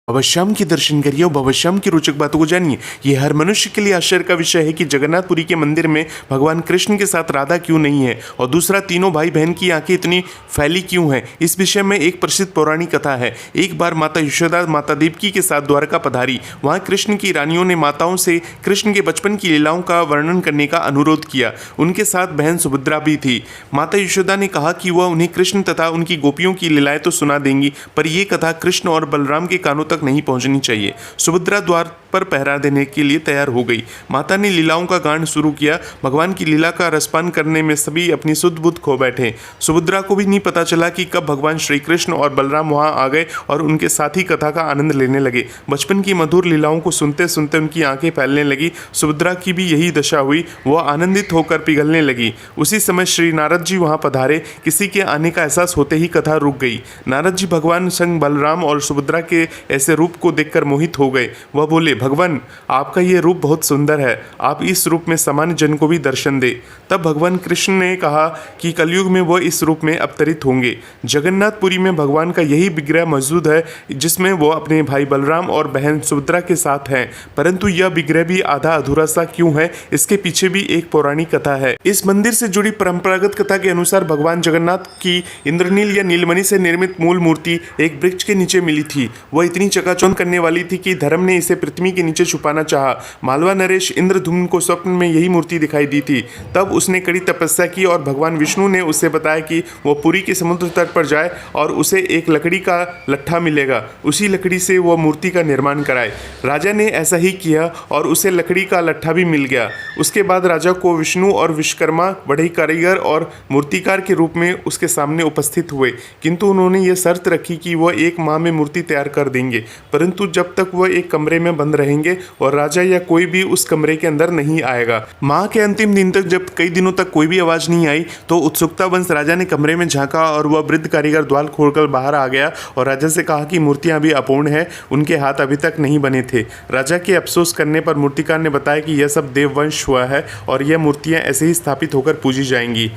भवश्याम के दर्शन करिए और भवश्याम की रोचक बातों को जानिए। ये हर मनुष्य के लिए आश्चर्य का विषय है कि जगन्नाथपुरी के मंदिर में भगवान कृष्ण के साथ राधा क्यों नहीं है और दूसरा तीनों भाई बहन की आंखें इतनी फैली क्यों हैं। इस विषय में एक प्रसिद्ध पौराणिक कथा है। एक बार माता यशोदा माता देवकी के साथ द्वारका पधारी। वहाँ कृष्ण की रानियों ने माताओं से कृष्ण के बचपन की लीलाओं का वर्णन करने का अनुरोध किया। उनके साथ बहन सुभद्रा भी थी। माता यशोदा ने कहा कि वह उन्हें कृष्ण तथा उनकी गोपियों की लीलाएं तो सुना देंगी, पर यह कथा कृष्ण और बलराम के कानों तक नहीं पहुंचनी चाहिए। सुभद्रा द्वार पर पहरा देने के लिए तैयार हो गई। माता ने लीलाओं का गान शुरू किया। भगवान की लीला का रसपान करने में सभी अपनी सुध बुध खो बैठे। सुभद्रा को भी नहीं पता चला कि कब भगवान श्री कृष्ण और बलराम वहां आ गए और उनके साथ ही कथा का आनंद लेने लगे। बचपन की मधुर लीलाओं को सुनते सुनते उनकी आंखें फैलने लगी। सुभद्रा की भी यही दशा हुई। वह आनंदित होकर पिघलने लगी। उसी समय श्री नारद जी वहां पधारे। किसी के आने का एहसास होते ही कथा रुक गई। नारद जी भगवान संग बलराम और सुभद्रा के ऐसे रूप को देखकर मोहित हो गए। वह बोले, भगवान आपका ये रूप बहुत सुंदर है। आप इस रूप में सामान्य जन को भी दर्शन दे। तब भगवान कृष्ण ने कहा कि कलयुग में वह इस रूप में अवतरित होंगे। जगन्नाथपुरी में भगवान का यही विग्रह मौजूद है जिसमें वो अपने भाई बलराम और बहन सुभद्रा के साथ हैं। परंतु यह विग्रह भी आधा अधूरा सा क्यों है, इसके पीछे भी एक पौराणिक कथा है। इस मंदिर से जुड़ी परंपरागत कथा के अनुसार भगवान जगन्नाथ की इंद्रनील या नीलमणि से निर्मित मूल मूर्ति एक वृक्ष के नीचे मिली थी। वह इतनी चकाचौंध करने वाली थी कि धर्म ने इसे पृथ्वी के नीचे छुपाना चाहा। मालवा नरेश इंद्रधुम्न को स्वप्न में यही मूर्ति दिखाई दी थी। तब उसने कड़ी तपस्या की और भगवान विष्णु ने उसे बताया कि वो पुरी के समुद्र तट पर जाए और उसे एक लकड़ी का लट्ठा मिलेगा, उसी लकड़ी से वह मूर्ति का निर्माण कराए। राजा ने ऐसा ही किया और उसे लकड़ी का लट्ठा भी मिल गया। उसके बाद राजा को विष्णु और विश्वकर्मा बढ़ई कारीगर और मूर्तिकार के रूप में उसके सामने उपस्थित हुए, किंतु उन्होंने ये शर्त रखी कि वह 1 माह में मूर्ति तैयार कर देंगे, परंतु जब तक वह एक कमरे में बंद रहेंगे और राजा या कोई भी उस कमरे के अंदर नहीं आएगा। माह के अंतिम दिन तक जब कई दिनों तक कोई भी आवाज नहीं आई तो उत्सुकतावश राजा ने कमरे में झांका और वह वृद्ध कारीगर द्वार खोलकर बाहर आ गया और राजा से कहा कि मूर्तियां अभी अपूर्ण है, उनके हाथ अभी तक नहीं बने थे। राजा के अफसोस करने पर मूर्तिकार ने बताया कि यह सब देववंश हुआ है और यह मूर्तियां ऐसे ही स्थापित होकर पूजी जाएंगी।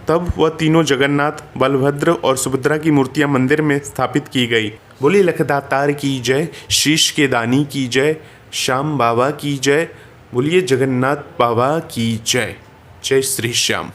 तब वह तीनों जगन्नाथ, बलभद्र और सुभद्रा की मूर्तियां मंदिर में स्थापित की गई। बोले लखदातार की जय, शीश के दानी की जय, श्याम बाबा की जय। बोलिए जगन्नाथ बाबा की जय। जय श्री श्याम।